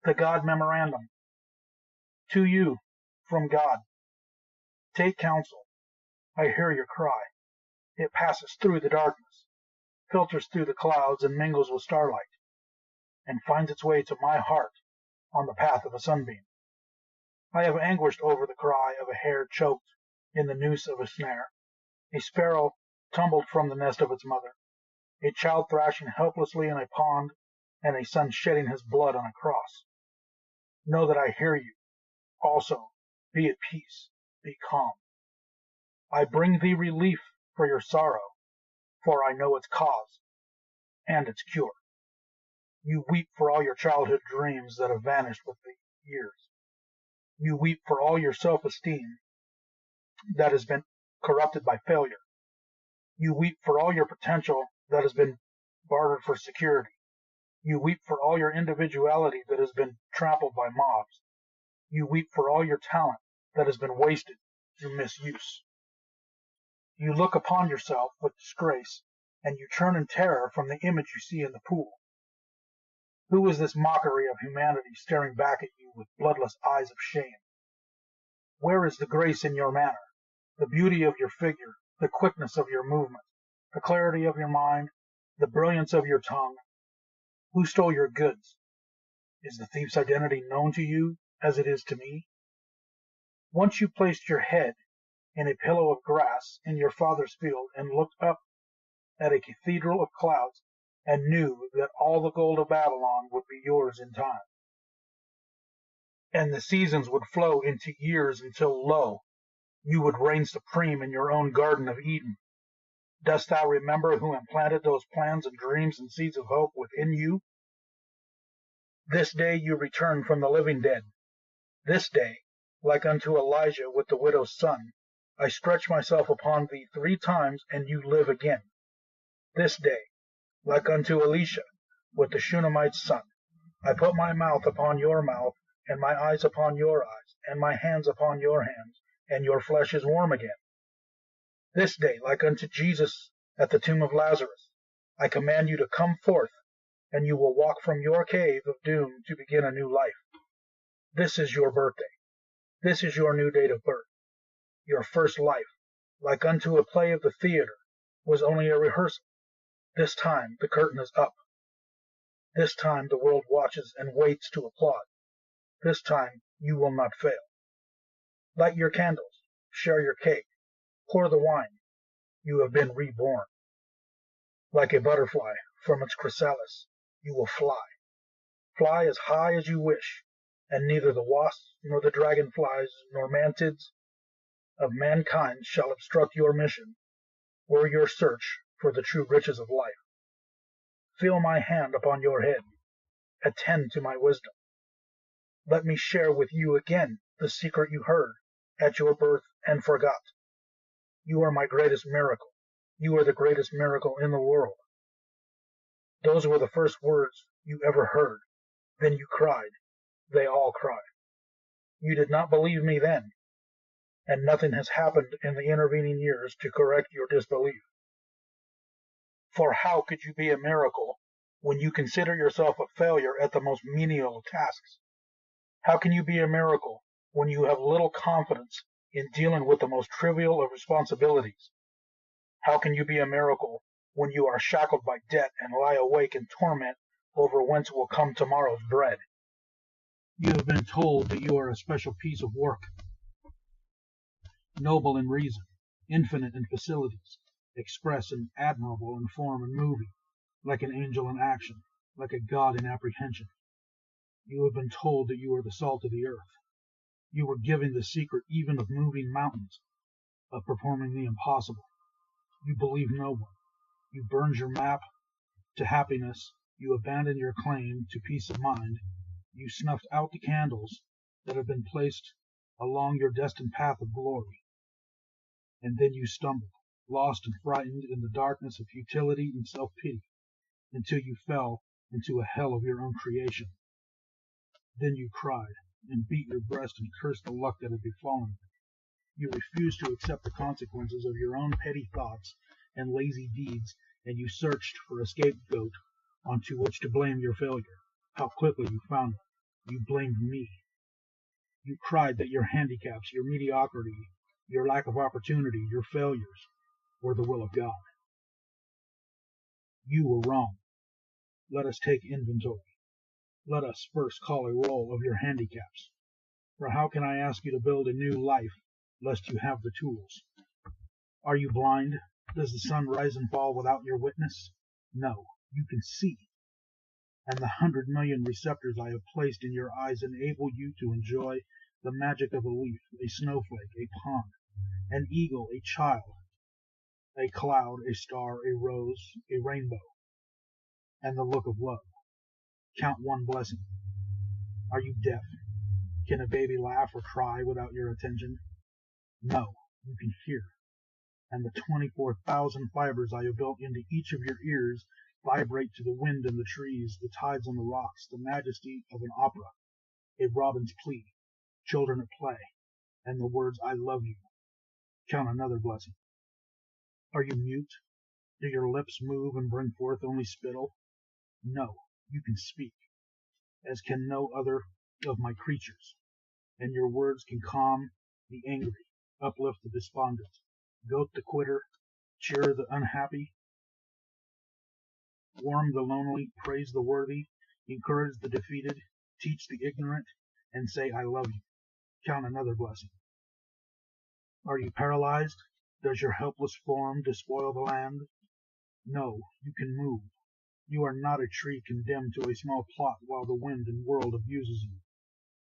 The God Memorandum. To you, from God. Take counsel. I hear your cry. It passes through the darkness, filters through the clouds and mingles with starlight, and finds its way to my heart on the path of a sunbeam. I have anguished over the cry of a hare choked in the noose of a snare, a sparrow tumbled from the nest of its mother, a child thrashing helplessly in a pond, and a son shedding his blood on a cross. Know that I hear you. Also, be at peace, be calm. I bring thee relief for your sorrow, for I know its cause and its cure. You weep for all your childhood dreams that have vanished with the years. You weep for all your self-esteem that has been corrupted by failure. You weep for all your potential that has been bartered for security. You weep for all your individuality that has been trampled by mobs. You weep for all your talent that has been wasted through misuse. You look upon yourself with disgrace, and you turn in terror from the image you see in the pool. Who is this mockery of humanity staring back at you with bloodless eyes of shame? Where is the grace in your manner, the beauty of your figure, the quickness of your movement, the clarity of your mind, the brilliance of your tongue? Who stole your goods? Is the thief's identity known to you as it is to me? Once you placed your head in a pillow of grass in your father's field and looked up at a cathedral of clouds and knew that all the gold of Babylon would be yours in time, and the seasons would flow into years until, lo, you would reign supreme in your own Garden of Eden. Dost thou remember who implanted those plans and dreams and seeds of hope within you? This day you return from the living dead. This day, like unto Elijah with the widow's son, I stretch myself upon thee 3 times, and you live again. This day, like unto Elisha with the Shunammite's son, I put my mouth upon your mouth, and my eyes upon your eyes, and my hands upon your hands, and your flesh is warm again. This day, like unto Jesus at the tomb of Lazarus, I command you to come forth, and you will walk from your cave of doom to begin a new life. This is your birthday. This is your new date of birth. Your first life, like unto a play of the theater, was only a rehearsal. This time the curtain is up. This time the world watches and waits to applaud. This time you will not fail. Light your candles, share your cake, pour the wine. You have been reborn. Like a butterfly from its chrysalis, you will fly. Fly as high as you wish, and neither the wasps nor the dragonflies nor mantids of mankind shall obstruct your mission or your search for the true riches of life. Feel my hand upon your head. Attend to my wisdom. Let me share with you again the secret you heard at your birth and forgot. You are my greatest miracle. You are the greatest miracle in the world. Those were the first words you ever heard. Then you cried. They all cried. You did not believe me then, and nothing has happened in the intervening years to correct your disbelief. For how could you be a miracle when you consider yourself a failure at the most menial tasks? How can you be a miracle when you have little confidence in dealing with the most trivial of responsibilities? How can you be a miracle when you are shackled by debt and lie awake in torment over whence will come tomorrow's bread? You have been told that you are a special piece of work, noble in reason, infinite in facilities, express and admirable in form and moving, like an angel in action, like a god in apprehension. You have been told that you are the salt of the earth. You were given the secret even of moving mountains, of performing the impossible. You believe no one. You burned your map to happiness. You abandoned your claim to peace of mind. You snuffed out the candles that have been placed along your destined path of glory. And then you stumbled, lost and frightened in the darkness of futility and self-pity, until you fell into a hell of your own creation. Then you cried, and beat your breast and cursed the luck that had befallen you. You refused to accept the consequences of your own petty thoughts and lazy deeds, and you searched for a scapegoat onto which to blame your failure. How quickly you found one. You blamed me. You cried that your handicaps, your mediocrity, your lack of opportunity, your failures were the will of God. You were wrong. Let us take inventory. Let us first call a roll of your handicaps. For how can I ask you to build a new life, lest you have the tools? Are you blind? Does the sun rise and fall without your witness? No, you can see. And the 100 million receptors I have placed in your eyes enable you to enjoy the magic of a leaf, a snowflake, a pond, an eagle, a child, a cloud, a star, a rose, a rainbow, and the look of love. Count one blessing. Are you deaf? Can a baby laugh or cry without your attention? No, you can hear. And the 24,000 fibers I have built into each of your ears vibrate to the wind in the trees, the tides on the rocks, the majesty of an opera, a robin's plea, children at play, and the words I love you. Count another blessing. Are you mute? Do your lips move and bring forth only spittle? No, you can speak, as can no other of my creatures, and your words can calm the angry, uplift the despondent, goad the quitter, cheer the unhappy, warm the lonely, praise the worthy, encourage the defeated, teach the ignorant, and say, I love you. Count another blessing. Are you paralyzed? Does your helpless form despoil the land? No, you can move. You are not a tree condemned to a small plot while the wind and world abuses you.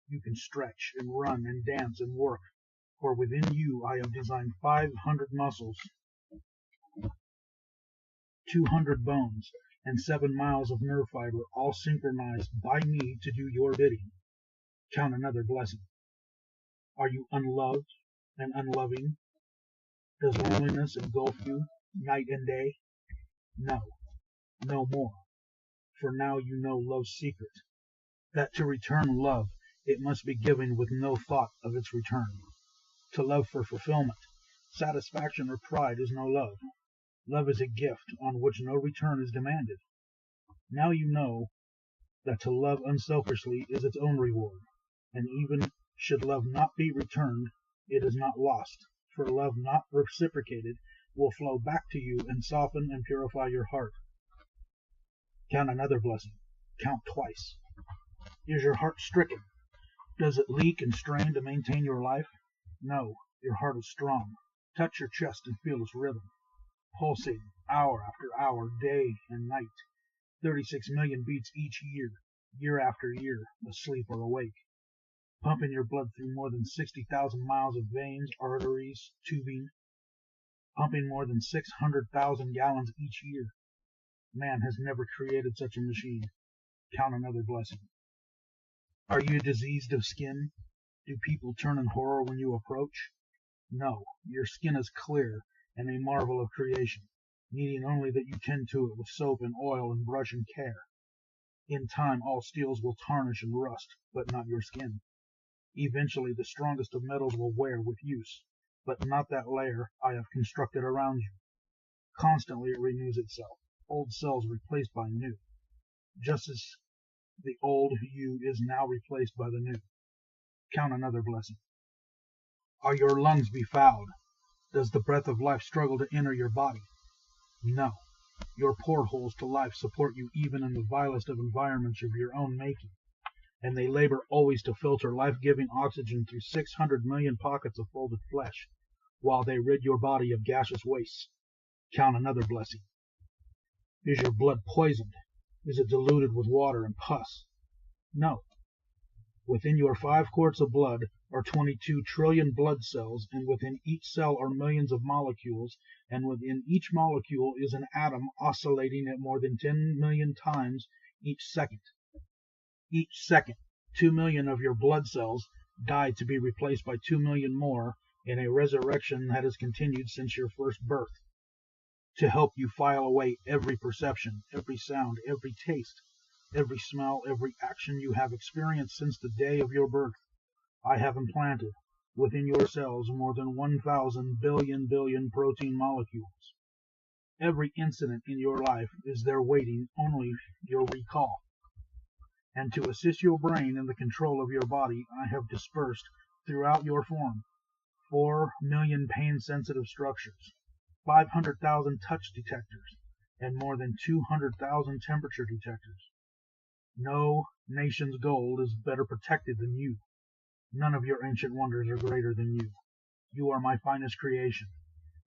You can stretch and run and dance and work, for within you I have designed 500 muscles, 200 bones, and 7 miles of nerve fiber, all synchronized by me to do your bidding. Count another blessing. Are you unloved and unloving? Does loneliness engulf you night and day? No, no more. For now you know love's secret, that to return love it must be given with no thought of its return. To love for fulfillment, satisfaction, or pride is no love. Love is a gift on which no return is demanded. Now you know that to love unselfishly is its own reward, and even should love not be returned, it is not lost, for love not reciprocated will flow back to you and soften and purify your heart. Count another blessing. Count twice. Is your heart stricken? Does it leak and strain to maintain your life? No, your heart is strong. Touch your chest and feel its rhythm, pulsating hour after hour, day and night. 36 million beats each year, year after year, asleep or awake, pumping your blood through more than 60,000 miles of veins, arteries, tubing, pumping more than 600,000 gallons each year. Man has never created such a machine. Count another blessing. Are you diseased of skin? Do people turn in horror when you approach? No, your skin is clear and a marvel of creation, needing only that you tend to it with soap and oil and brush and care. In time all steels will tarnish and rust, but not your skin. Eventually the strongest of metals will wear with use, but not that layer I have constructed around you. Constantly it renews itself, old cells replaced by new, just as the old you is now replaced by the new. Count another blessing. Are your lungs befouled? Does the breath of life struggle to enter your body? No. Your portholes to life support you even in the vilest of environments of your own making, and they labor always to filter life-giving oxygen through 600 million pockets of folded flesh, while they rid your body of gaseous wastes. Count another blessing. Is your blood poisoned? Is it diluted with water and pus? No. Within your 5 quarts of blood are 22 trillion blood cells, and within each cell are millions of molecules, and within each molecule is an atom oscillating at more than 10 million times each second. Each second, 2 million of your blood cells die to be replaced by 2 million more in a resurrection that has continued since your first birth, to help you file away every perception, every sound, every taste, every smell, every action you have experienced since the day of your birth. I have implanted within your cells more than 1,000 billion protein molecules. Every incident in your life is there waiting only your recall. and to assist your brain in the control of your body, I have dispersed throughout your form 4,000,000 pain-sensitive structures, 500,000 touch detectors, and more than 200,000 temperature detectors. No nation's gold is better protected than you. None of your ancient wonders are greater than you. You are my finest creation.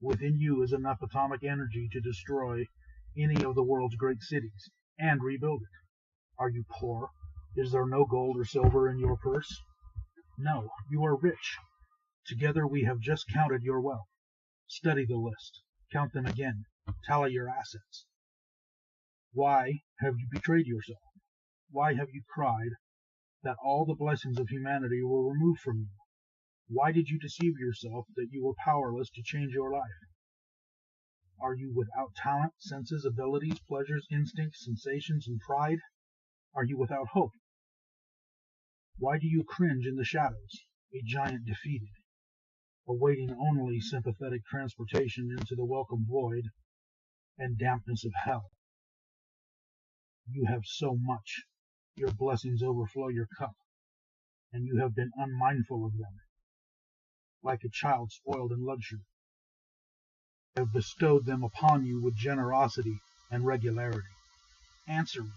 Within you is enough atomic energy to destroy any of the world's great cities and rebuild it. Are you poor? Is there no gold or silver in your purse? No, you are rich. Together we have just counted your wealth. Study the list. Count them again. Tally your assets. Why have you betrayed yourself? Why have you cried that all the blessings of humanity were removed from you? Why did you deceive yourself that you were powerless to change your life? Are you without talent, senses, abilities, pleasures, instincts, sensations, and pride? Are you without hope? Why do you cringe in the shadows, a giant defeated, awaiting only sympathetic transportation into the welcome void and dampness of hell? You have so much, your blessings overflow your cup, and you have been unmindful of them. Like a child spoiled in luxury, I have bestowed them upon you with generosity and regularity. Answer me.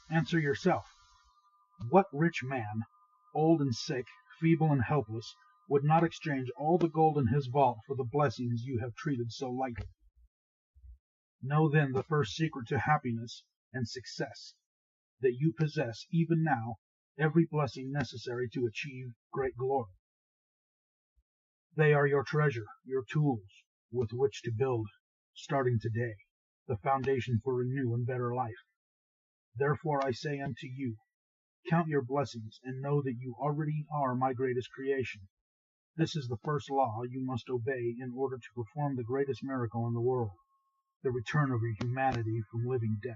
Answer yourself. What rich man, old and sick, feeble and helpless, would not exchange all the gold in his vault for the blessings you have treated so lightly? Know then the first secret to happiness and success, that you possess even now every blessing necessary to achieve great glory. They are your treasure, your tools with which to build, starting today, the foundation for a new and better life. Therefore I say unto you, count your blessings and know that you already are my greatest creation. This is the first law you must obey in order to perform the greatest miracle in the world, the return of your humanity from living death.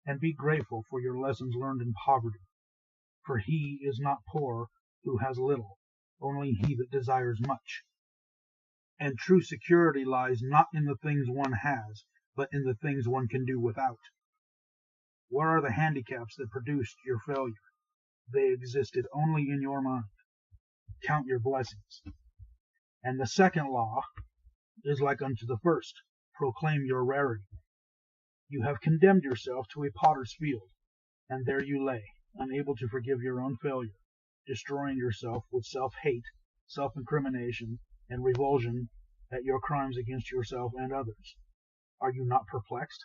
And be grateful for your lessons learned in poverty, for he is not poor who has little, only he that desires much. And true security lies not in the things one has, but in the things one can do without. Where are the handicaps that produced your failure? They existed only in your mind. Count your blessings. And the second law is like unto the first. Proclaim your rarity. You have condemned yourself to a potter's field, and there you lay, unable to forgive your own failure, destroying yourself with self-hate, self-incrimination, and revulsion at your crimes against yourself and others. Are you not perplexed?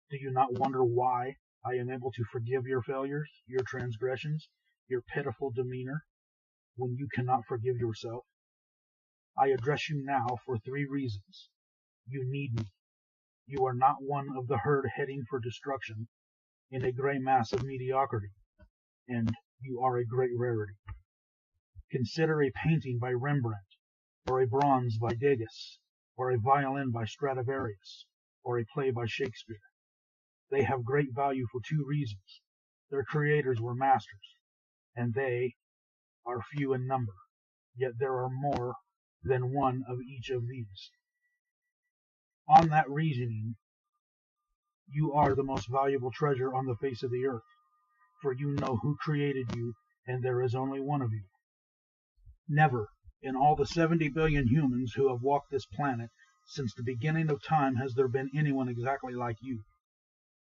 Do you not wonder why I am able to forgive your failures, your transgressions, your pitiful demeanor, when you cannot forgive yourself? I address you now for 3 reasons. You need me. You are not one of the herd heading for destruction in a gray mass of mediocrity, and you are a great rarity. Consider a painting by Rembrandt, or a bronze by Degas, or a violin by Stradivarius, or a play by Shakespeare. They have great value for 2 reasons. Their creators were masters, and they are few in number, yet there are more than one of each of these. On that reasoning, you are the most valuable treasure on the face of the earth, for you know who created you, and there is only one of you. Never, in all the 70 billion humans who have walked this planet since the beginning of time, has there been anyone exactly like you.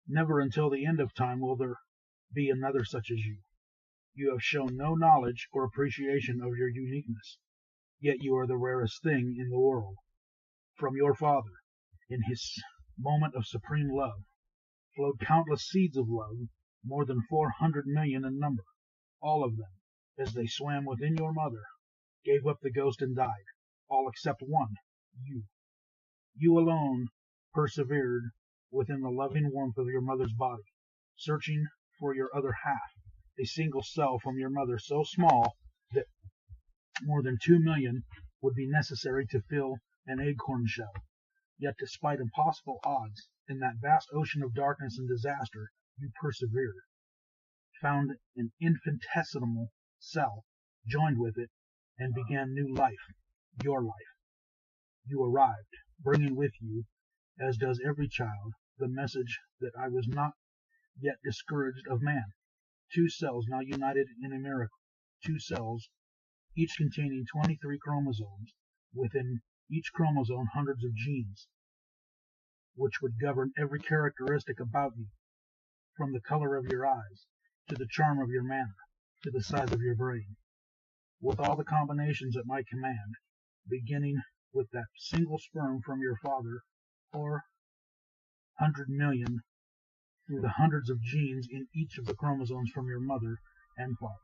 Never until the end of time will there be another such as you. You have shown no knowledge or appreciation of your uniqueness, yet you are the rarest thing in the world. From your Father, in his moment of supreme love, flowed countless seeds of love, more than 400 million in number. All of them, as they swam within your mother, gave up the ghost and died, all except one, you. You alone persevered within the loving warmth of your mother's body, searching for your other half, a single cell from your mother so small that more than 2 million would be necessary to fill an acorn shell. Yet despite impossible odds, in that vast ocean of darkness and disaster, you persevered, found an infinitesimal cell, joined with it, and began new life, your life. You arrived, bringing with you, as does every child, the message that I was not yet discouraged of man. 2 cells now united in a miracle. 2 cells, each containing 23 chromosomes, within each chromosome hundreds of genes, which would govern every characteristic about you, from the color of your eyes, to the charm of your manner, to the size of your brain, with all the combinations at my command, beginning with that single sperm from your father, or 100 million, through the hundreds of genes in each of the chromosomes from your mother and father.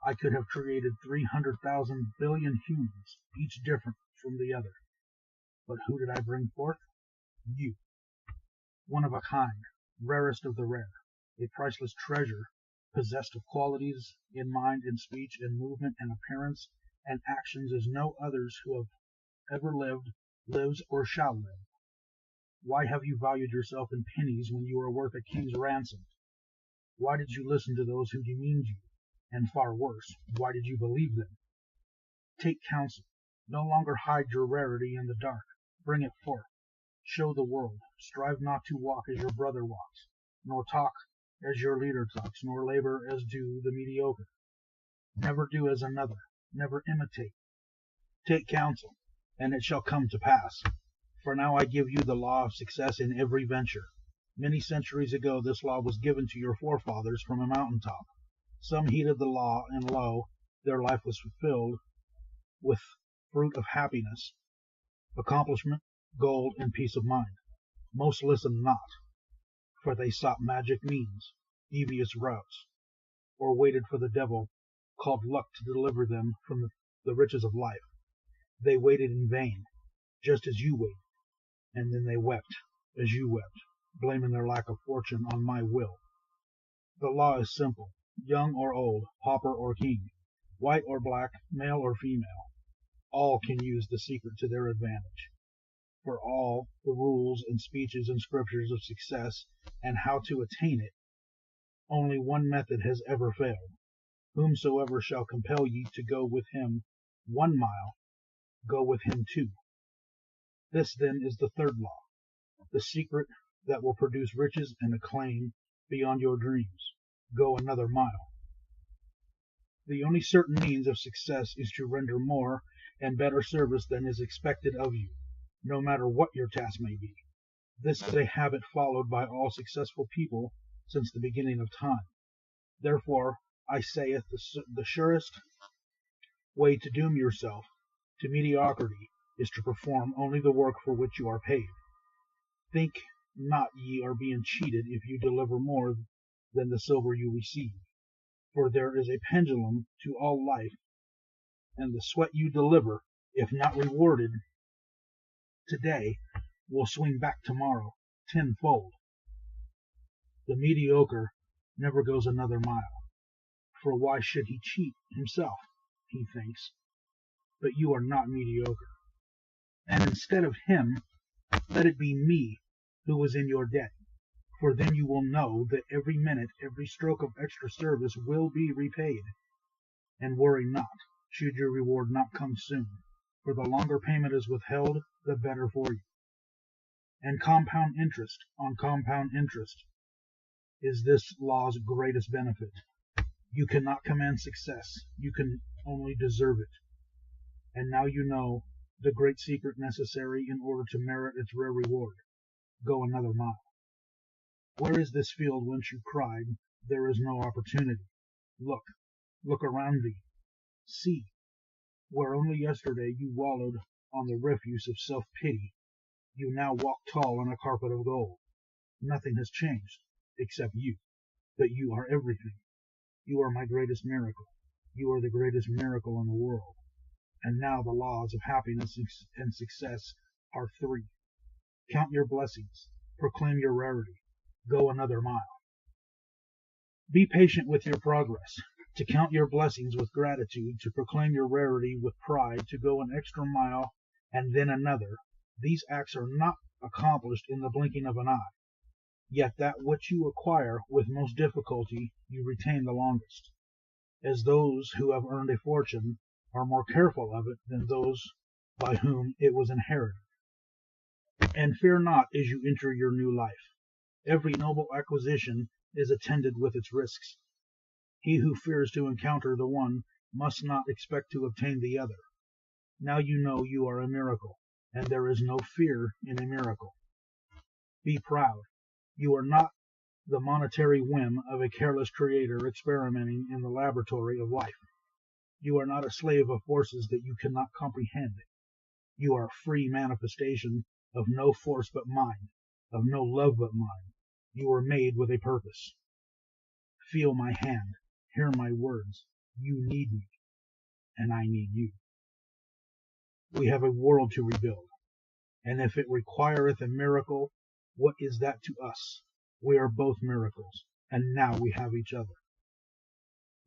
I could have created 300,000 billion humans, each different from the other. But who did I bring forth? You. One of a kind, rarest of the rare, a priceless treasure, possessed of qualities in mind and speech and movement and appearance and actions as no others who have ever lived, lives, or shall live. Why have you valued yourself in pennies when you are worth a king's ransom? Why did you listen to those who demeaned you? And far worse, why did you believe them? Take counsel. No longer hide your rarity in the dark. Bring it forth. Show the world. Strive not to walk as your brother walks, nor talk as your leader talks, nor labor as do the mediocre. Never do as another. Never imitate. Take counsel, and it shall come to pass. For now I give you the law of success in every venture. Many centuries ago this law was given to your forefathers from a mountaintop. Some heeded the law, and lo, their life was fulfilled with fruit of happiness, accomplishment, gold, and peace of mind. Most listened not, for they sought magic means, devious routes, or waited for the devil, called luck, to deliver them from the riches of life. They waited in vain, just as you waited, and then they wept, as you wept, blaming their lack of fortune on my will. The law is simple. Young or old, pauper or king, white or black, male or female, all can use the secret to their advantage. For all the rules and speeches and scriptures of success and how to attain it, only one method has ever failed. Whomsoever shall compel ye to go with him 1 mile, go with him 2. This then is the third law, the secret that will produce riches and acclaim beyond your dreams. Go another mile. The only certain means of success is to render more and better service than is expected of you, no matter what your task may be. This is a habit followed by all successful people since the beginning of time. Therefore, I saith, the surest way to doom yourself to mediocrity is to perform only the work for which you are paid. Think not ye are being cheated if you deliver more than the silver you receive. For there is a pendulum to all life, and the sweat you deliver, if not rewarded today, will swing back tomorrow tenfold. The mediocre never goes another mile, for why should he cheat himself, he thinks. But you are not mediocre. And instead of him, let it be me who is in your debt. For then you will know that every minute, every stroke of extra service will be repaid. And worry not, should your reward not come soon, for the longer payment is withheld, the better for you. And compound interest on compound interest is this law's greatest benefit. You cannot command success, you can only deserve it. And now you know the great secret necessary in order to merit its rare reward. Go another mile. Where is this field whence you cried, there is no opportunity? Look around thee. See, where only yesterday you wallowed on the refuse of self-pity, you now walk tall on a carpet of gold. Nothing has changed, except you. But you are everything. You are my greatest miracle. You are the greatest miracle in the world. And now the laws of happiness and success are 3. Count your blessings. Proclaim your rarity. Go another mile. Be patient with your progress, to count your blessings with gratitude, to proclaim your rarity with pride, to go an extra mile and then another. These acts are not accomplished in the blinking of an eye. Yet that which you acquire with most difficulty you retain the longest, as those who have earned a fortune are more careful of it than those by whom it was inherited. And fear not as you enter your new life. Every noble acquisition is attended with its risks. He who fears to encounter the one must not expect to obtain the other. Now you know you are a miracle, and there is no fear in a miracle. Be proud. You are not the monetary whim of a careless creator experimenting in the laboratory of life. You are not a slave of forces that you cannot comprehend. You are a free manifestation of no force but mine, of no love but mine. You were made with a purpose. Feel my hand, hear my words. You need me, and I need you. We have a world to rebuild, and if it requireth a miracle, what is that to us? We are both miracles, and now we have each other.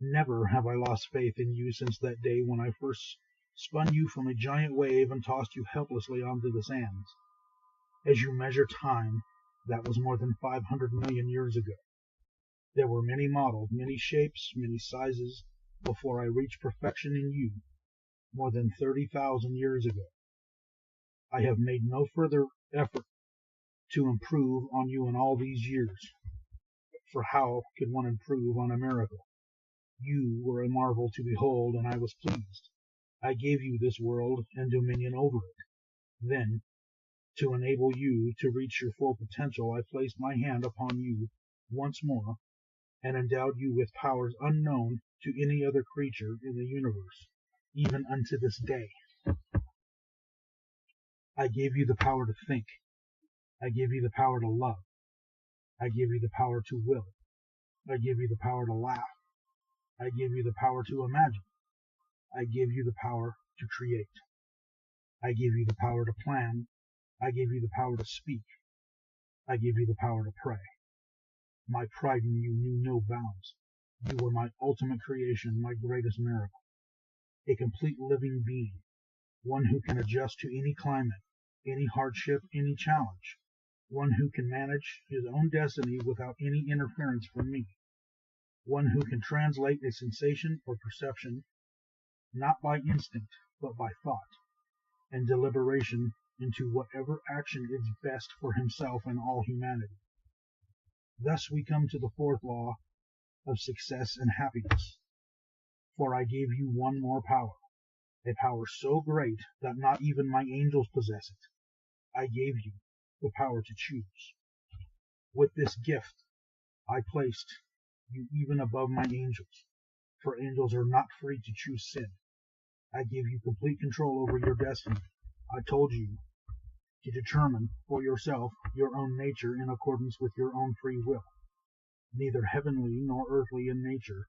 Never have I lost faith in you since that day when I first spun you from a giant wave and tossed you helplessly onto the sands. As you measure time, that was more than 500 million years ago. There were many models, many shapes, many sizes, before I reached perfection in you, more than 30,000 years ago. I have made no further effort to improve on you in all these years, for how could one improve on a miracle? You were a marvel to behold, and I was pleased. I gave you this world and dominion over it. Then, to enable you to reach your full potential, I placed my hand upon you once more and endowed you with powers unknown to any other creature in the universe, even unto this day. I gave you the power to think. I give you the power to love. I give you the power to will. I give you the power to laugh. I give you the power to imagine. I give you the power to create. I give you the power to plan. I give you the power to speak. I give you the power to pray. My pride in you knew no bounds. You were my ultimate creation, my greatest miracle. A complete living being, one who can adjust to any climate, any hardship, any challenge, one who can manage his own destiny without any interference from me, one who can translate a sensation or perception not by instinct but by thought and deliberation into whatever action is best for himself and all humanity. Thus we come to the fourth law of success and happiness. For I gave you one more power, a power so great that not even my angels possess it. I gave you the power to choose. With this gift I placed you even above my angels, for angels are not free to choose sin. I gave you complete control over your destiny. I told you to determine for yourself your own nature in accordance with your own free will. Neither heavenly nor earthly in nature,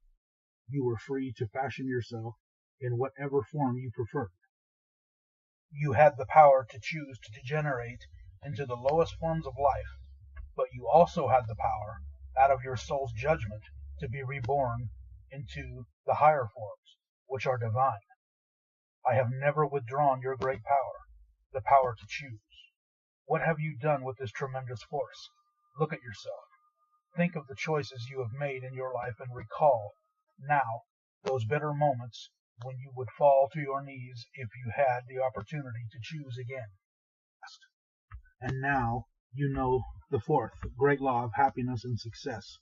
you were free to fashion yourself in whatever form you preferred. You had the power to choose to degenerate into the lowest forms of life, but you also had the power, out of your soul's judgment, to be reborn into the higher forms, which are divine. I have never withdrawn your great power, the power to choose. What have you done with this tremendous force? Look at yourself. Think of the choices you have made in your life and recall, now, those bitter moments when you would fall to your knees if you had the opportunity to choose again. And now you know the fourth great law of happiness and success.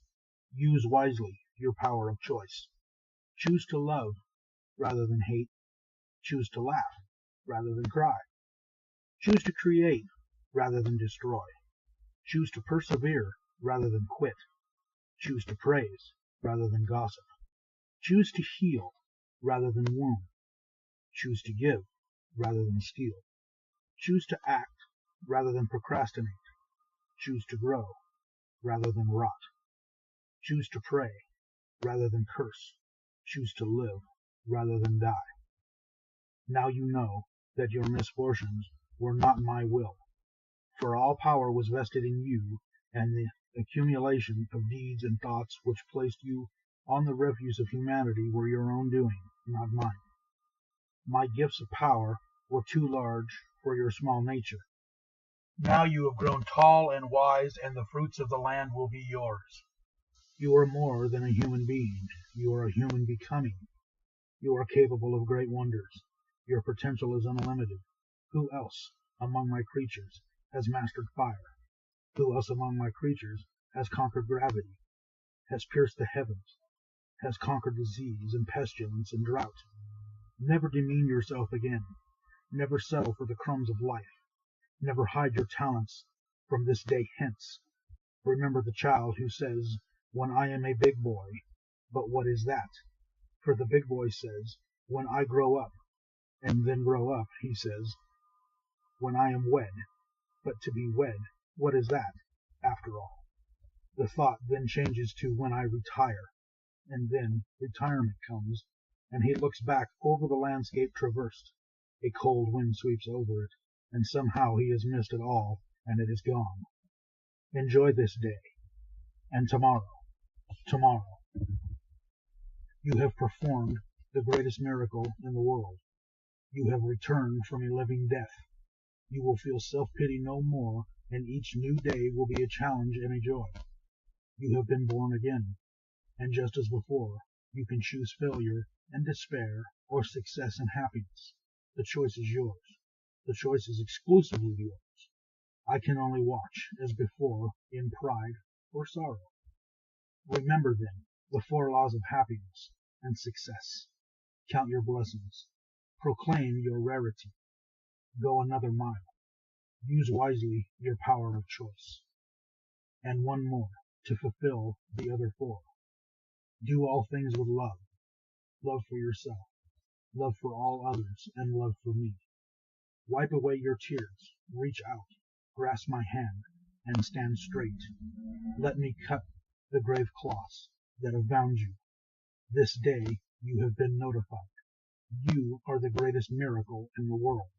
Use wisely your power of choice. Choose to love rather than hate. Choose to laugh rather than cry. Choose to create rather than destroy. Choose to persevere rather than quit. Choose to praise rather than gossip. Choose to heal rather than wound. Choose to give rather than steal. Choose to act rather than procrastinate. Choose to grow rather than rot. Choose to pray rather than curse. Choose to live rather than die. Now you know that your misfortunes were not my will, for all power was vested in you, and the accumulation of deeds and thoughts which placed you on the refuse of humanity were your own doing, not mine. My gifts of power were too large for your small nature. Now you have grown tall and wise, and the fruits of the land will be yours. You are more than a human being. You are a human becoming. You are capable of great wonders. Your potential is unlimited. Who else among my creatures has mastered fire? Who else among my creatures has conquered gravity, has pierced the heavens, has conquered disease and pestilence and drought. Never demean yourself again. Never settle for the crumbs of life. Never hide your talents from this day hence. Remember the child who says, "When I am a big boy," but what is that? For the big boy says, "When I grow up," and then grow up, he says, "When I am wed." But to be wed, what is that, after all? The thought then changes to "when I retire," and then retirement comes, and he looks back over the landscape traversed. A cold wind sweeps over it, and somehow he has missed it all, and it is gone. Enjoy this day, and tomorrow. You have performed the greatest miracle in the world. You have returned from a living death. You will feel self-pity no more, and each new day will be a challenge and a joy. You have been born again, and just as before, you can choose failure and despair, or success and happiness. The choice is yours. The choice is exclusively yours. I can only watch, as before, in pride or sorrow. Remember, then, the 4 laws of happiness and success. Count your blessings. Proclaim your rarity. Go another mile. Use wisely your power of choice. And one more, to fulfill the other 4. Do all things with love. Love for yourself, love for all others, and love for me. Wipe away your tears. Reach out. Grasp my hand, and stand straight. Let me cut the grave cloths that have bound you. This day you have been notified. You are the greatest miracle in the world.